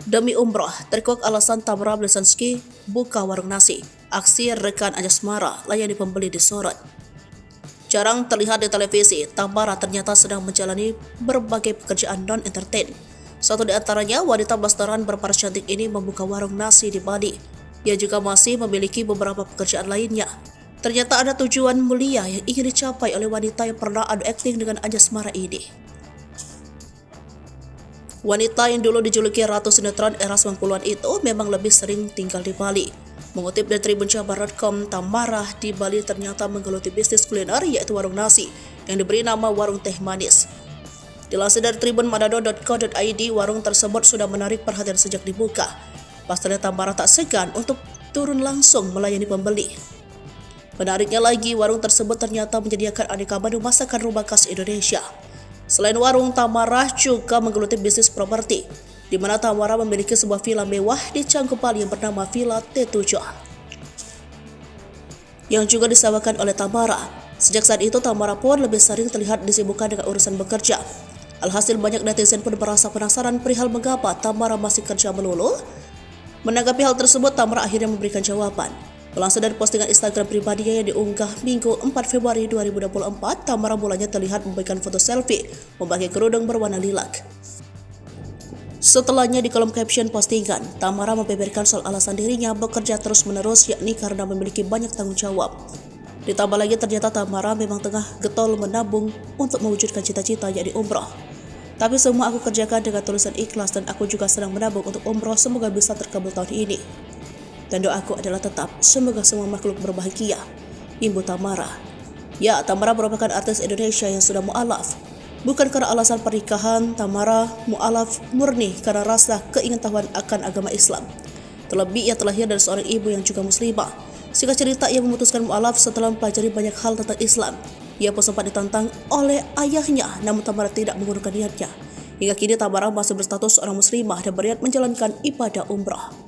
Demi umroh, terkuak alasan Tamara Bleszansky buka warung nasi. Aksi rekan Anjasmara layani pembeli disorot. Jarang terlihat di televisi, Tamara ternyata sedang menjalani berbagai pekerjaan non-entertain. Satu di antaranya, wanita blasteran berparas cantik ini membuka warung nasi di Bali. Ia juga masih memiliki beberapa pekerjaan lainnya. Ternyata ada tujuan mulia yang ingin dicapai oleh wanita yang pernah adu akting dengan Anjasmara ini. Wanita yang dulu dijuluki Ratu Sinetron era 90-an itu memang lebih sering tinggal di Bali. Mengutip dari tribunjabar.com, Tamara di Bali ternyata menggeluti bisnis kuliner yaitu warung nasi yang diberi nama Warung Teh Manis. Dilansir dari tribunmanado.co.id, warung tersebut sudah menarik perhatian sejak dibuka. Pasalnya Tamara tak segan untuk turun langsung melayani pembeli. Menariknya lagi, warung tersebut ternyata menyediakan aneka menu masakan rumah khas Indonesia. Selain warung, Tamara juga menggeluti bisnis properti, di mana Tamara memiliki sebuah villa mewah di Cangkupan yang bernama Villa T7, yang juga disewakan oleh Tamara. Sejak saat itu, Tamara pun lebih sering terlihat disibukkan dengan urusan bekerja. Alhasil banyak netizen pun merasa penasaran perihal mengapa Tamara masih kerja melulu. Menanggapi hal tersebut, Tamara akhirnya memberikan jawaban. Melansir dari postingan Instagram pribadinya yang diunggah Minggu 4 Februari 2024, Tamara mulanya terlihat memberikan foto selfie memakai kerudung berwarna lilac. Setelahnya di kolom caption postingan, Tamara membeberkan soal alasan dirinya bekerja terus-menerus, yakni karena memiliki banyak tanggung jawab. Ditambah lagi ternyata Tamara memang tengah getol menabung untuk mewujudkan cita-cita yakni umroh. Tapi semua aku kerjakan dengan tulisan ikhlas dan aku juga sedang menabung untuk umroh, semoga bisa terkabul tahun ini. Dan doaku adalah tetap, semoga semua makhluk berbahagia. Imbu Tamara. Ya, Tamara merupakan artis Indonesia yang sudah mu'alaf. Bukan karena alasan pernikahan, Tamara mu'alaf murni karena rasa keingintahuan akan agama Islam. Terlebih ia terlahir dari seorang ibu yang juga muslimah. Singkat cerita, ia memutuskan mu'alaf setelah mempelajari banyak hal tentang Islam. Ia pun sempat ditantang oleh ayahnya, namun Tamara tidak mengundurkan niatnya. Hingga kini Tamara masih berstatus seorang muslimah dan berniat menjalankan ibadah umrah.